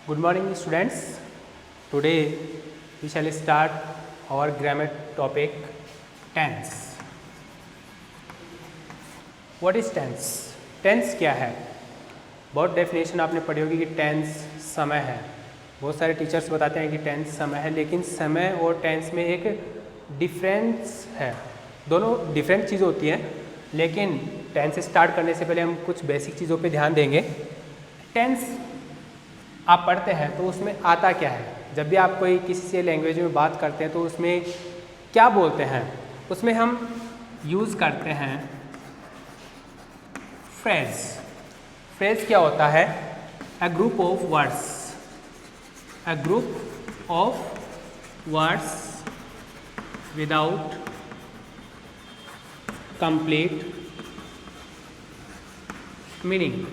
Good morning students. Today we shall start our grammar topic tense. What is tense? Tense क्या है? बहुत definition आपने पढ़ी होगी कि टेंस समय है. बहुत सारे टीचर्स बताते हैं कि टेंस समय है, लेकिन समय और टेंस में एक डिफरेंस है. दोनों डिफरेंट चीज़ होती हैं, लेकिन टेंस स्टार्ट करने से पहले हम कुछ बेसिक चीज़ों पे ध्यान देंगे. टेंस आप पढ़ते हैं तो उसमें आता क्या है? जब भी आप कोई किसी से लैंग्वेज में बात करते हैं तो उसमें क्या बोलते हैं? उसमें हम यूज़ करते हैं फ्रेज. फ्रेज क्या होता है? A group of words. A group of words without complete meaning.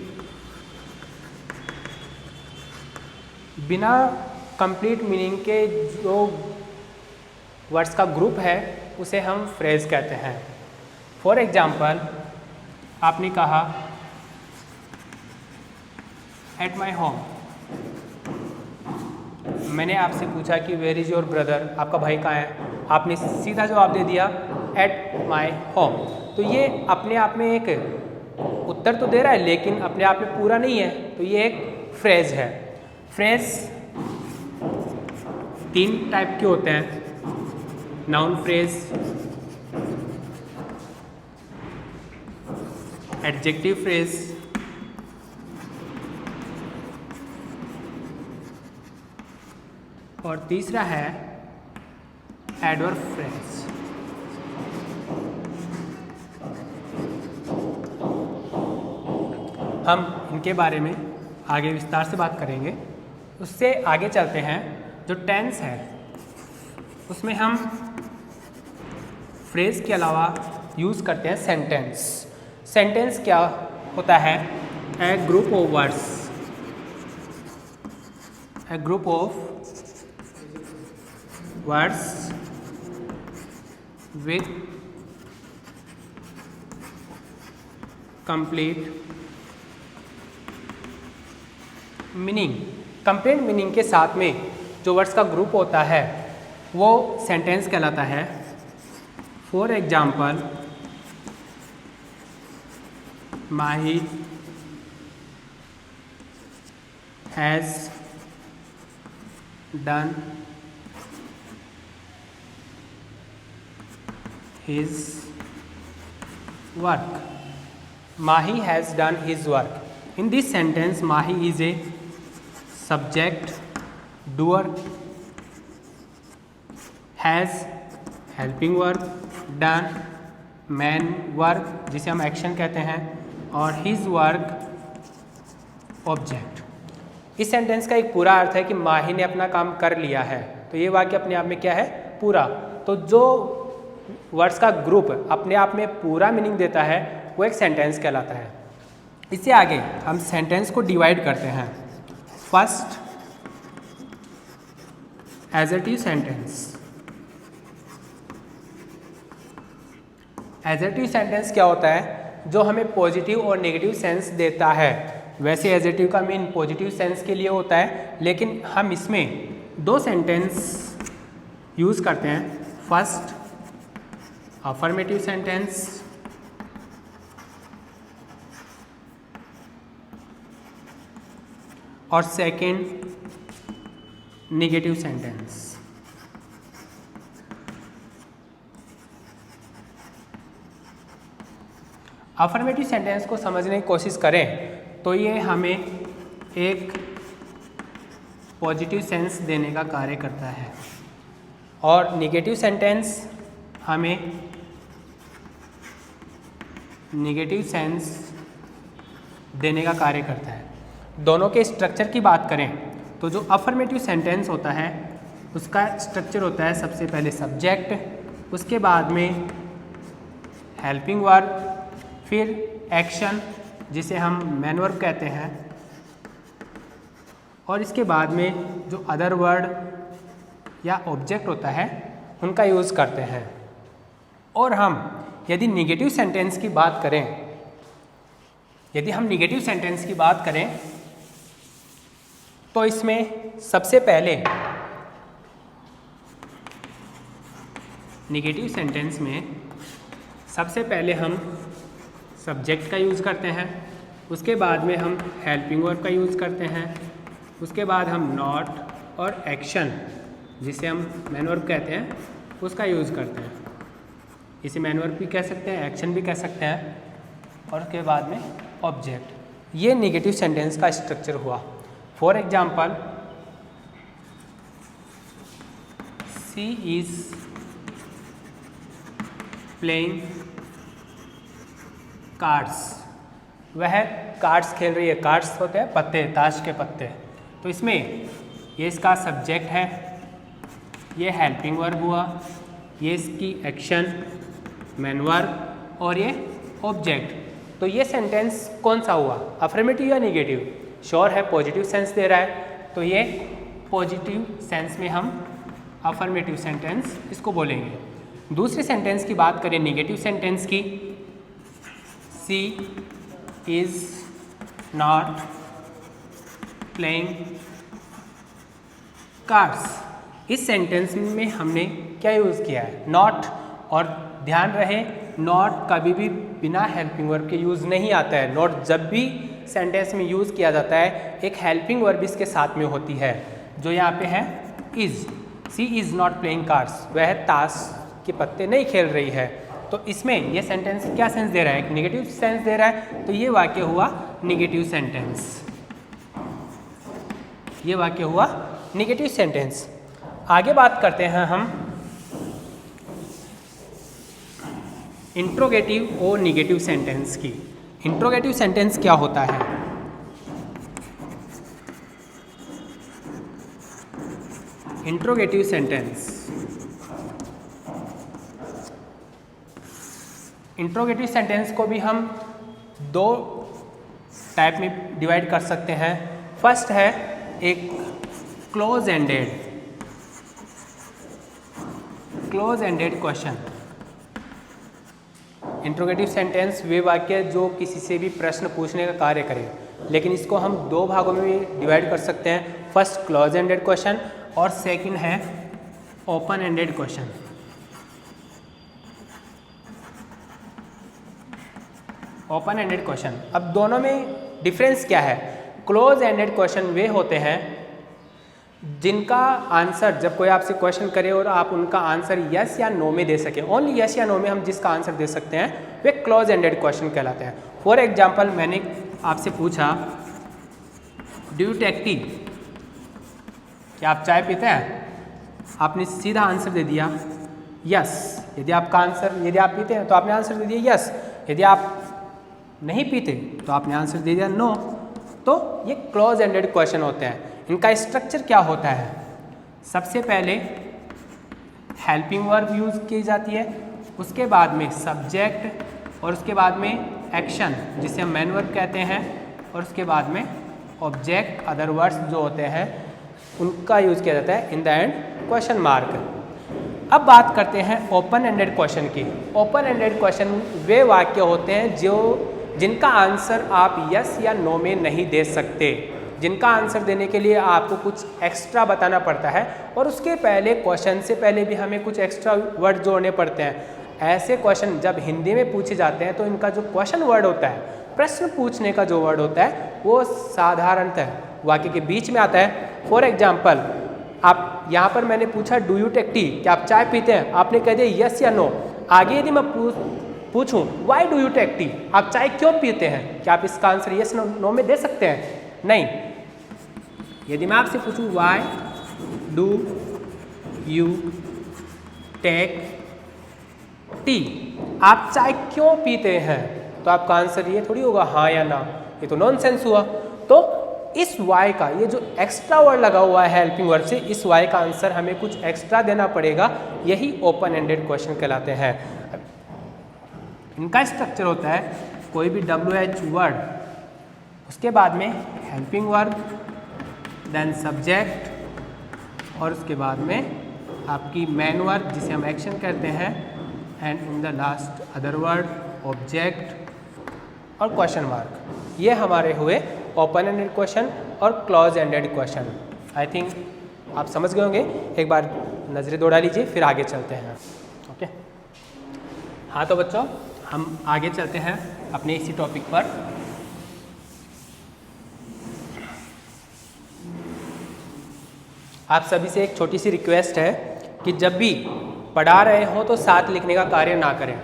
बिना कंप्लीट मीनिंग के जो वर्ड्स का ग्रुप है उसे हम फ्रेज कहते हैं. फॉर एग्जाम्पल, आपने कहा एट माई होम. मैंने आपसे पूछा कि वेयर इज़ योर ब्रदर, आपका भाई कहाँ है? आपने सीधा जवाब दे दिया एट माई होम. तो ये अपने आप में एक उत्तर तो दे रहा है, लेकिन अपने आप में पूरा नहीं है. तो ये एक फ्रेज है. फ्रेज तीन टाइप के होते हैं: नाउन फ्रेज, एडजेक्टिव फ्रेज और तीसरा है एडवर्ब फ्रेज. हम इनके बारे में आगे विस्तार से बात करेंगे. उससे आगे चलते हैं. जो टेंस है उसमें हम फ्रेज के अलावा यूज़ करते हैं सेंटेंस. सेंटेंस क्या होता है? A group of words. A group of words with complete meaning. Complete meaning के साथ में जो वर्ड्स का ग्रुप होता है वो सेंटेंस कहलाता है. For example, Mahi has done his work. Mahi has done his work. In this sentence, Mahi is a subject, doer, has helping verb, done main verb जिसे हम एक्शन कहते हैं, और his work ऑब्जेक्ट. इस sentence का एक पूरा अर्थ है कि माही ने अपना काम कर लिया है. तो ये वाक्य अपने आप में क्या है? पूरा. तो जो वर्ड्स का ग्रुप अपने आप में पूरा मीनिंग देता है वो एक सेंटेंस कहलाता है. इससे आगे हम सेंटेंस को डिवाइड करते हैं. First, adjective sentence. Adjective sentence क्या होता है? जो हमें पॉजिटिव और नेगेटिव सेंस देता है. वैसे एडजेक्टिव का मीन पॉजिटिव सेंस के लिए होता है, लेकिन हम इसमें दो सेंटेंस यूज़ करते हैं. फर्स्ट, अफर्मेटिव सेंटेंस, और second, negative sentence. Affirmative sentence को समझने की कोशिश करें तो ये हमें एक पॉजिटिव सेंस देने का कार्य करता है, और नेगेटिव सेंटेंस हमें नेगेटिव सेंस देने का कार्य करता है. दोनों के स्ट्रक्चर की बात करें तो जो अफर्मेटिव सेंटेंस होता है उसका स्ट्रक्चर होता है सबसे पहले सब्जेक्ट, उसके बाद में हेल्पिंग वर्ब, फिर एक्शन जिसे हम मेन वर्ब कहते हैं, और इसके बाद में जो अदर वर्ड या ऑब्जेक्ट होता है उनका यूज़ करते हैं. और हम यदि नेगेटिव सेंटेंस की बात करें, यदि हम नेगेटिव सेंटेंस की बात करें तो इसमें सबसे पहले नेगेटिव सेंटेंस में सबसे पहले हम सब्जेक्ट का यूज़ करते हैं, उसके बाद में हम हेल्पिंग वर्ब का यूज़ करते हैं, उसके बाद हम नॉट और एक्शन जिसे हम मैन वर्ब कहते हैं उसका यूज़ करते हैं। इसे मैन वर्ब भी कह सकते हैं, एक्शन भी कह सकते हैं, और उसके बाद में ऑब्जेक्ट। ये नेगेटिव सेंटेंस का स्ट्रक्चर हुआ। For example, she is playing cards. वह कार्ड्स खेल रही है। कार्ड्स होते हैं पत्ते, ताश के पत्ते। तो इसमें ये इसका सब्जेक्ट है, ये हेल्पिंग वर्ब हुआ, ये इसकी एक्शन मैन वर्ब, और ये ऑब्जेक्ट। तो ये सेंटेंस कौन सा हुआ, अफर्मेटिव या नेगेटिव? श्योर है पॉजिटिव सेंस दे रहा है, तो ये पॉजिटिव सेंस में हम अफर्मेटिव सेंटेंस इसको बोलेंगे। दूसरे सेंटेंस की बात करें नेगेटिव सेंटेंस की, she is not playing cards. इस सेंटेंस में हमने क्या यूज़ किया है, नॉट। और ध्यान रहे नॉट कभी भी बिना हेल्पिंग वर्ब के यूज़ नहीं आता है। नॉट जब भी सेंटेंस में यूज़ किया जाता है एक हेल्पिंग वर्ब इसके साथ में होती है, जो यहाँ पे है is. She is not playing cards, वह ताश के पत्ते नहीं खेल रही है। तो इसमें ये सेंटेंस क्या सेंस दे रहा है, एक नेगेटिव सेंस दे रहा है, तो ये वाक्य हुआ नेगेटिव सेंटेंस। ये वाक्य हुआ नेगेटिव सेंटेंस। आगे बात करते हैं हम इंट्रोगेटिव और नेगेटिव सेंटेंस की। इंट्रोगेटिव सेंटेंस क्या होता है? इंट्रोगेटिव सेंटेंस, इंट्रोगेटिव सेंटेंस को भी हम दो टाइप में डिवाइड कर सकते हैं। फर्स्ट है एक close ended question. Interrogative sentence वे वाक्य जो किसी से भी प्रश्न पूछने का कार्य करे, लेकिन इसको हम दो भागों में भी डिवाइड कर सकते हैं। फर्स्ट क्लोज एंडेड क्वेश्चन और सेकंड है open ended question. Open ended question, अब दोनों में डिफरेंस क्या है? क्लोज एंडेड क्वेश्चन वे होते हैं जिनका आंसर, जब कोई आपसे क्वेश्चन करे और आप उनका आंसर यस या नो में दे सकें, ओनली यस या नो में हम जिसका आंसर दे सकते हैं वे क्लोज एंडेड क्वेश्चन कहलाते हैं। फॉर एग्जाम्पल, मैंने आपसे पूछा डू यू टेक टी, क्या आप चाय पीते हैं? आपने सीधा आंसर दे दिया यस। यदि आपका आंसर, यदि आप पीते हैं तो आपने आंसर दे दिया यस, यदि आप नहीं पीते तो आपने आंसर दे दिया नो। तो ये क्लोज एंडेड क्वेश्चन होते हैं। इनका स्ट्रक्चर क्या होता है? सबसे पहले हेल्पिंग वर्ब यूज़ की जाती है, उसके बाद में सब्जेक्ट, और उसके बाद में एक्शन जिसे हम मैन वर्ब कहते हैं, और उसके बाद में ऑब्जेक्ट, अदर वर्ड्स जो होते हैं उनका यूज़ किया जाता है in the end question mark. अब बात करते हैं ओपन एंडेड क्वेश्चन की। ओपन एंडेड क्वेश्चन वे वाक्य होते हैं जिनका आंसर आप यस या नो में नहीं दे सकते, जिनका आंसर देने के लिए आपको कुछ एक्स्ट्रा बताना पड़ता है, और उसके पहले क्वेश्चन से पहले भी हमें कुछ एक्स्ट्रा वर्ड जोड़ने पड़ते हैं। ऐसे क्वेश्चन जब हिंदी में पूछे जाते हैं तो इनका जो क्वेश्चन वर्ड होता है, प्रश्न पूछने का जो वर्ड होता है, वो साधारणतः वाक्य के बीच में आता है। फॉर एग्जाम्पल, आप यहाँ पर मैंने पूछा डू यू टेक टी, क्या आप चाय पीते हैं? आपने कह दिया यस या नो। आगे यदि मैं पूछूं why do you take tea, आप चाय क्यों पीते हैं? क्या आप इसका आंसर यस नो में दे सकते हैं? नहीं। यदि मैं आपसे पूछूं why do you take tea, आप चाय क्यों पीते हैं, तो आपका आंसर ये थोड़ी होगा हाँ या ना, ये तो नॉनसेंस हुआ। तो इस वाई का, ये जो एक्स्ट्रा वर्ड लगा हुआ है हेल्पिंग वर्ड से, इस वाई का आंसर हमें कुछ एक्स्ट्रा देना पड़ेगा। यही ओपन एंडेड क्वेश्चन कहलाते हैं। इनका स्ट्रक्चर होता है कोई भी WH वर्ड, उसके बाद में हेल्पिंग वर्ब, देन सब्जेक्ट, और उसके बाद में आपकी मैन वर्ब जिसे हम एक्शन कहते हैं, and in the last other word, object और क्वेश्चन मार्क। ये हमारे हुए ओपन एंडेड क्वेश्चन। और clause ended question. I think आप समझ गए होंगे, एक बार नज़रें दौड़ा लीजिए फिर आगे चलते हैं। ओके, हाँ तो बच्चों हम आगे चलते हैं अपने इसी टॉपिक पर। आप सभी से एक छोटी सी रिक्वेस्ट है कि जब भी पढ़ा रहे हो तो साथ लिखने का कार्य ना करें।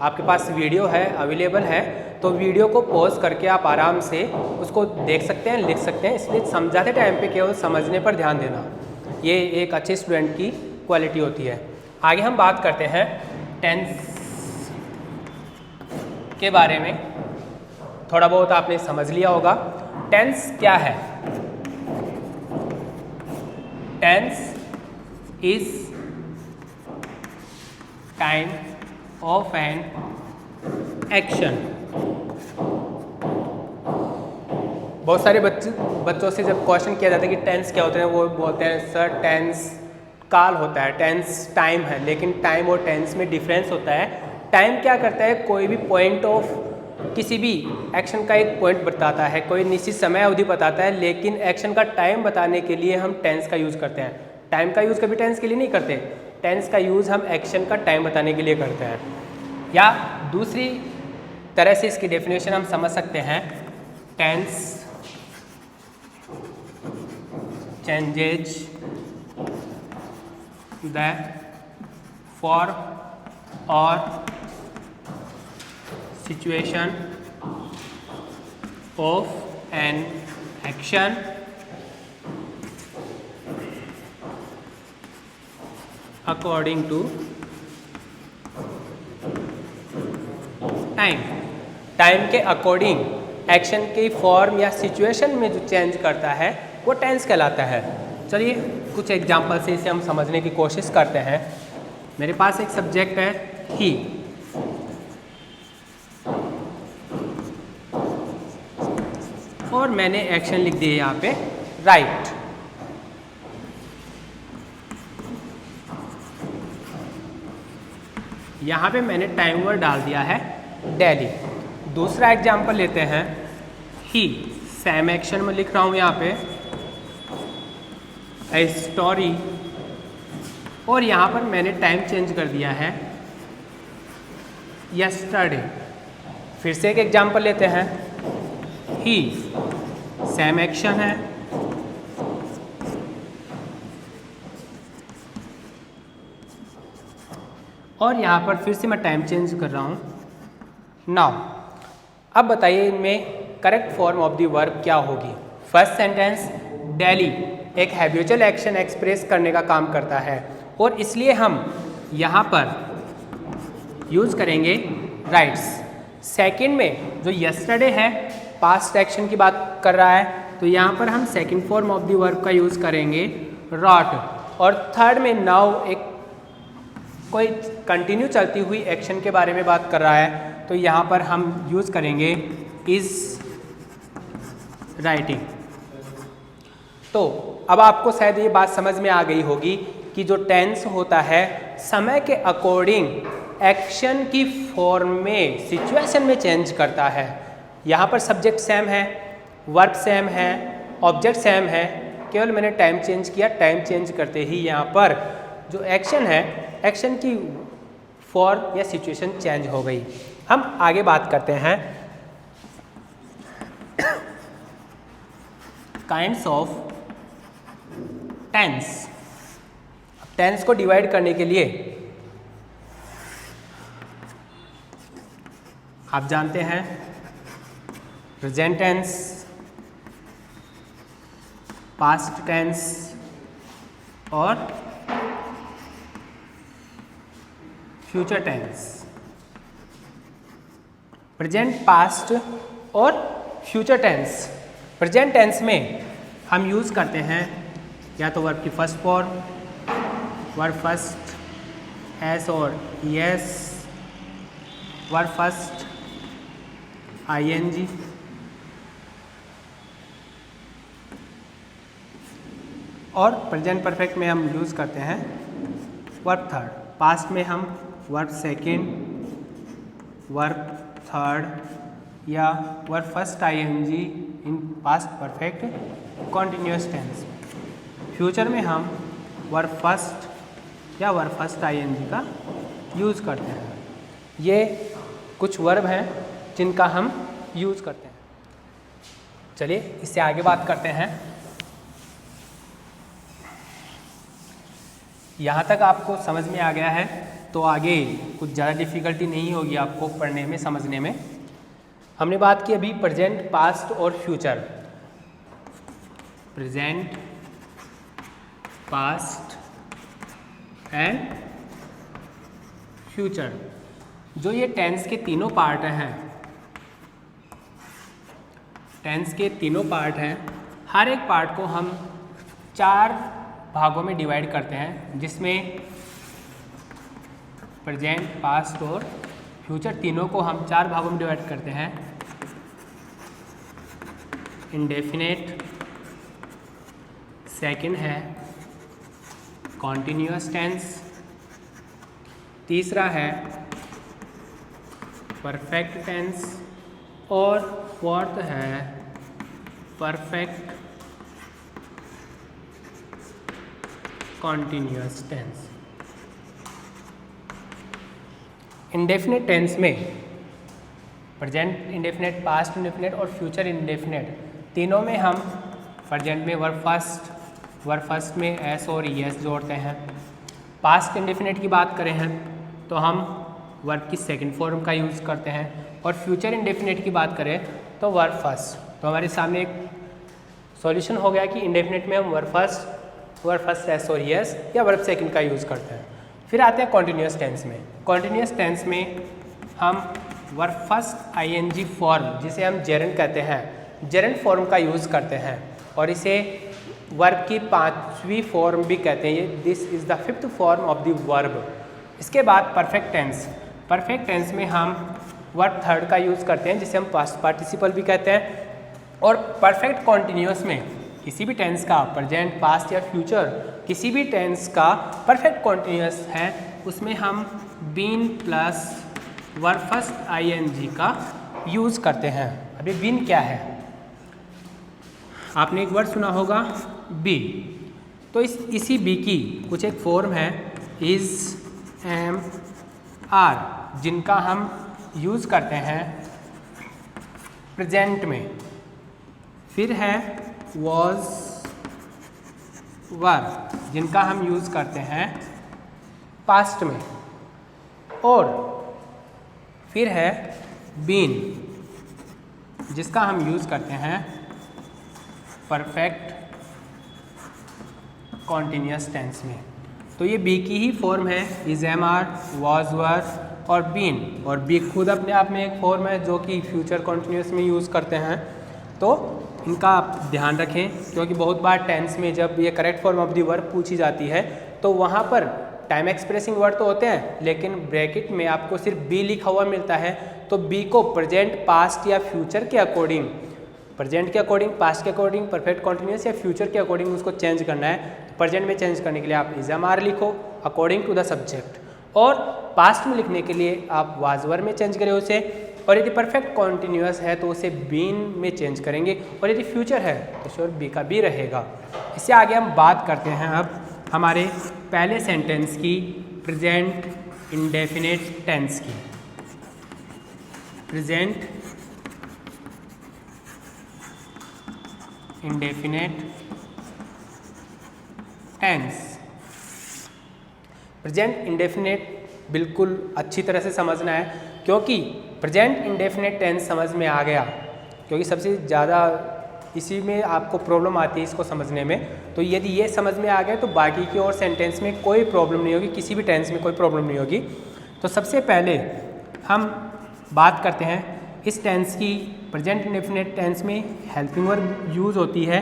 आपके पास वीडियो है, अवेलेबल है, तो वीडियो को पॉज करके आप आराम से उसको देख सकते हैं, लिख सकते हैं। इसलिए समझाते टाइम पे केवल समझने पर ध्यान देना, ये एक अच्छे स्टूडेंट की क्वालिटी होती है। आगे हम बात करते हैं टेंस के बारे में। थोड़ा बहुत आपने समझ लिया होगा टेंस क्या है। Tense is kind of an action. बहुत सारे बच्चों से जब क्वेश्चन किया जाता है कि टेंस क्या होते हैं, वो बोलते हैं सर टेंस काल होता है, टेंस टाइम है। लेकिन टाइम और टेंस में डिफरेंस होता है। टाइम क्या करता है, कोई भी पॉइंट ऑफ किसी भी एक्शन का एक पॉइंट बताता है, कोई निश्चित समय अवधि बताता है। लेकिन एक्शन का टाइम बताने के लिए हम टेंस का यूज़ करते हैं। टाइम का यूज़ कभी टेंस के लिए नहीं करते, टेंस का यूज़ हम एक्शन का टाइम बताने के लिए करते हैं। या दूसरी तरह से इसकी डेफिनेशन हम समझ सकते हैं, टेंस चेंजेज द फॉर्म और situation of an action according to time. Time के अकॉर्डिंग एक्शन की फॉर्म या सिचुएशन में जो चेंज करता है वो टेंस कहलाता है। चलिए कुछ एग्जांपल से इसे हम समझने की कोशिश करते हैं। मेरे पास एक सब्जेक्ट है ही, और मैंने एक्शन लिख दिया यहाँ पे राइट। यहाँ पे मैंने टाइम वर्ड डाल दिया है डेली। दूसरा एग्जांपल लेते हैं, ही सेम एक्शन में लिख रहा हूँ यहाँ पे ए स्टोरी, और यहाँ पर मैंने टाइम चेंज कर दिया है यस्टरडे। फिर से एक एग्जांपल लेते हैं, ही सेम एक्शन है, और यहाँ पर फिर से मैं टाइम चेंज कर रहा हूँ नाउ। अब बताइए इनमें correct form of the verb क्या होगी। फर्स्ट सेंटेंस डेली एक हैबिचुअल एक्शन एक्सप्रेस करने का काम करता है, और इसलिए हम यहाँ पर यूज़ करेंगे राइट्स। सेकंड में जो यस्टरडे है पास्ट एक्शन की बात कर रहा है, तो यहाँ पर हम second form of the verb का यूज़ करेंगे रॉट। और थर्ड में नाउ एक कोई कंटिन्यू चलती हुई एक्शन के बारे में बात कर रहा है, तो यहाँ पर हम यूज़ करेंगे इज़ राइटिंग। तो अब आपको शायद ये बात समझ में आ गई होगी कि जो टेंस होता है समय के अकॉर्डिंग एक्शन की फॉर्म में, सिचुएशन में चेंज करता है। यहाँ पर सब्जेक्ट सेम है, वर्ब सेम है, ऑब्जेक्ट सेम है, केवल मैंने टाइम चेंज किया। टाइम चेंज करते ही यहाँ पर जो एक्शन है, एक्शन की फॉर्म या सिचुएशन चेंज हो गई। हम आगे बात करते हैं काइंड्स ऑफ टेंस। टेंस को डिवाइड करने के लिए आप जानते हैं प्रेजेंट टेंस, पास्ट टेंस और फ्यूचर टेंस। प्रेजेंट, पास्ट और फ्यूचर टेंस। प्रेजेंट टेंस में हम यूज़ करते हैं या तो वर्ब की first form, verb first S और एस, वर्ब फर्स्ट आईएनजी, और प्रेजेंट परफेक्ट में हम यूज़ करते हैं वर्ब थर्ड। पास्ट में हम वर्ब सेकेंड, वर्ब थर्ड या verb first ING in past perfect continuous tense. Future में हम वर्ब फर्स्ट या वर्ब फर्स्ट आईएनजी का यूज़ करते हैं। ये कुछ वर्ब हैं जिनका हम यूज़ करते हैं। चलिए इससे आगे बात करते हैं। यहाँ तक आपको समझ में आ गया है तो आगे कुछ ज़्यादा डिफ़िकल्टी नहीं होगी आपको पढ़ने में, समझने में। हमने बात की अभी प्रेजेंट, पास्ट और future. Present, past and future, जो ये टेंस के तीनों पार्ट हैं, टेंस के तीनों पार्ट हैं, हर एक पार्ट को हम 4 भागों में डिवाइड करते हैं, जिसमें प्रेजेंट, पास्ट और फ्यूचर तीनों को हम 4 भागों में डिवाइड करते हैं। इंडेफिनेट, सेकंड है कॉन्टिन्यूअस टेंस, तीसरा है परफेक्ट टेंस और फोर्थ है perfect continuous tense. Indefinite tense में प्रेजेंट इंडेफिनेट, पास्ट इंडेफिनेट और फ्यूचर इंडेफिनेट तीनों में हम प्रेजेंट में वर्ब फर्स्ट में एस और ईएस जोड़ते हैं। पास्ट इंडेफिनेट की बात करें हैं तो हम वर्ब की सेकंड फॉर्म का यूज़ करते हैं, और फ्यूचर इंडेफिनेट की बात करें तो वर्ब फर्स्ट। तो हमारे सामने एक सॉल्यूशन हो गया कि इंडेफिनेट में हम वर्ब फर्स्ट एस और ईएस या वर्ब सेकंड का यूज़ करते हैं। फिर आते हैं कॉन्टिन्यूअस टेंस में। कॉन्टिन्यूअस टेंस में हम वर्ब फर्स्ट आईएनजी फॉर्म, जिसे हम जेरेंट कहते हैं, जेरेंट फॉर्म का यूज़ करते हैं, और इसे वर्ब की 5वीं फॉर्म भी कहते हैं। This is the 5th form of the verb. इसके बाद परफेक्ट टेंस। परफेक्ट टेंस में हम वर्ब थर्ड का यूज़ करते हैं, जिसे हम पास्ट पार्टिसिपल भी कहते हैं। और परफेक्ट कॉन्टिन्यूअस में किसी भी टेंस का, प्रेजेंट, पास्ट या फ्यूचर, किसी भी टेंस का परफेक्ट कॉन्टिन्यूअस है, उसमें हम been plus verb first ING का यूज़ करते हैं। अभी बीन क्या है? आपने एक वर्ड सुना होगा बी। तो इसी बी की कुछ एक फॉर्म है इज़, एम, आर, जिनका हम यूज़ करते हैं प्रेजेंट में। फिर है वॉज, वर, जिनका हम यूज़ करते हैं पास्ट में। और फिर है बीन, जिसका हम यूज़ करते हैं परफेक्ट कॉन्टिन्यूअस टेंस में। तो ये बी की ही फॉर्म है, इज, एम, आर, वॉज, वर और बीन। और बी खुद अपने आप में एक फॉर्म है जो कि फ्यूचर कॉन्टिन्यूअस में यूज़ करते हैं। तो इनका आप ध्यान रखें, क्योंकि बहुत बार टेंस में जब ये correct form of the verb पूछी जाती है तो वहाँ पर टाइम एक्सप्रेसिंग वर्ड तो होते हैं, लेकिन ब्रैकेट में आपको सिर्फ बी लिखा हुआ मिलता है। तो बी को प्रेजेंट, पास्ट या फ्यूचर के अकॉर्डिंग, प्रेजेंट के अकॉर्डिंग, पास्ट के अकॉर्डिंग, परफेक्ट कॉन्टिन्यूअस या फ्यूचर के अकॉर्डिंग उसको चेंज करना है। प्रेजेंट में चेंज करने के लिए आप इज, एम, आर लिखो अकॉर्डिंग टू द सब्जेक्ट, और पास्ट में लिखने के लिए आप वाज, वर में चेंज करें उसे, और यदि परफेक्ट कॉन्टिन्यूअस है तो उसे बीन में चेंज करेंगे, और यदि फ्यूचर है तो श्योर बी का बी रहेगा। इससे आगे हम बात करते हैं अब हमारे पहले सेंटेंस की, प्रेजेंट इंडेफिनिट टेंस की। Present indefinite tense. Present indefinite बिल्कुल अच्छी तरह से समझना है, क्योंकि प्रेजेंट इंडेफिनिट टेंस समझ में आ गया, क्योंकि सबसे ज़्यादा इसी में आपको प्रॉब्लम आती है इसको समझने में। तो यदि ये समझ में आ गया तो बाकी की और सेंटेंस में कोई प्रॉब्लम नहीं होगी, किसी भी टेंस में कोई प्रॉब्लम नहीं होगी। तो सबसे पहले हम बात करते हैं इस टेंस की। प्रेजेंट इंडेफिनिट टेंस में हेल्पिंग वर्ब यूज़ होती है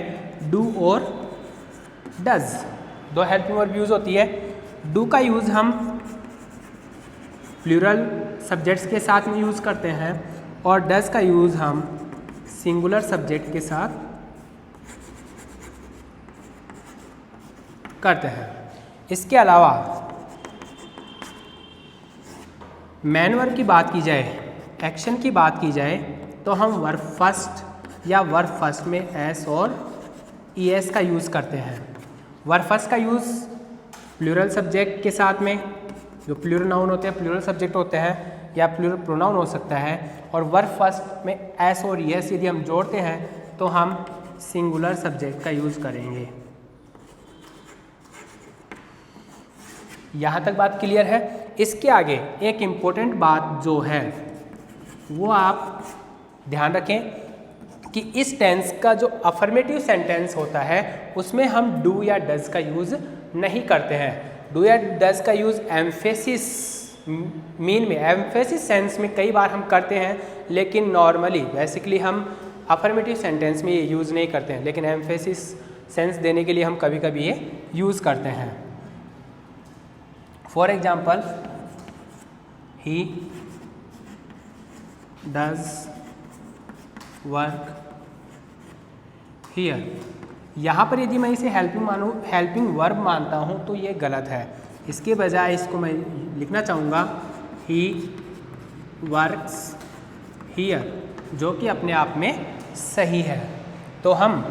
डू और डज। 2 हेल्पिंग वर्ब यूज़ होती है। डू का यूज़ हम प्लूरल सब्जेक्ट्स के साथ में यूज़ करते हैं, और डज का यूज़ हम सिंगुलर सब्जेक्ट के साथ करते हैं। इसके अलावा मैन वर्ब की बात की जाए, एक्शन की बात की जाए, तो हम वर्ब फर्स्ट या वर्ब फर्स्ट में एस और ES का यूज़ करते हैं। वर फर्स्ट का यूज़ प्लूरल सब्जेक्ट के साथ में, जो प्लूरल नाउन होते हैं, प्लूरल सब्जेक्ट होते हैं या प्लूरल प्रोनाउन हो सकता है, और वर फर्स्ट में एस और ES यदि हम जोड़ते हैं तो हम सिंगुलर सब्जेक्ट का यूज़ करेंगे। यहाँ तक बात क्लियर है। इसके आगे एक इम्पोर्टेंट बात जो है वो आप ध्यान रखें कि इस टेंस का जो अफर्मेटिव सेंटेंस होता है उसमें हम डू या डज का यूज़ नहीं करते हैं। डू या डज का यूज़ एम्फेसिस मीन में, एम्फेसिस सेंस में कई बार हम करते हैं, लेकिन नॉर्मली बेसिकली हम अफर्मेटिव सेंटेंस में ये यूज़ नहीं करते हैं, लेकिन एम्फेसिस सेंस देने के लिए हम कभी कभी ये यूज़ करते हैं। For example, he does work here. यहाँ पर यदि मैं इसे हेल्पिंग वर्ब मानता हूँ तो ये गलत है। इसके बजाय इसको मैं लिखना चाहूँगा ही वर्क्स हियर, जो कि अपने आप में सही है। तो हम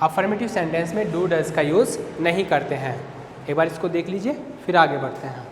अफर्मेटिव सेंटेंस में डू डज का यूज़ नहीं करते हैं। एक बार इसको देख लीजिए, फिर आगे बढ़ते हैं।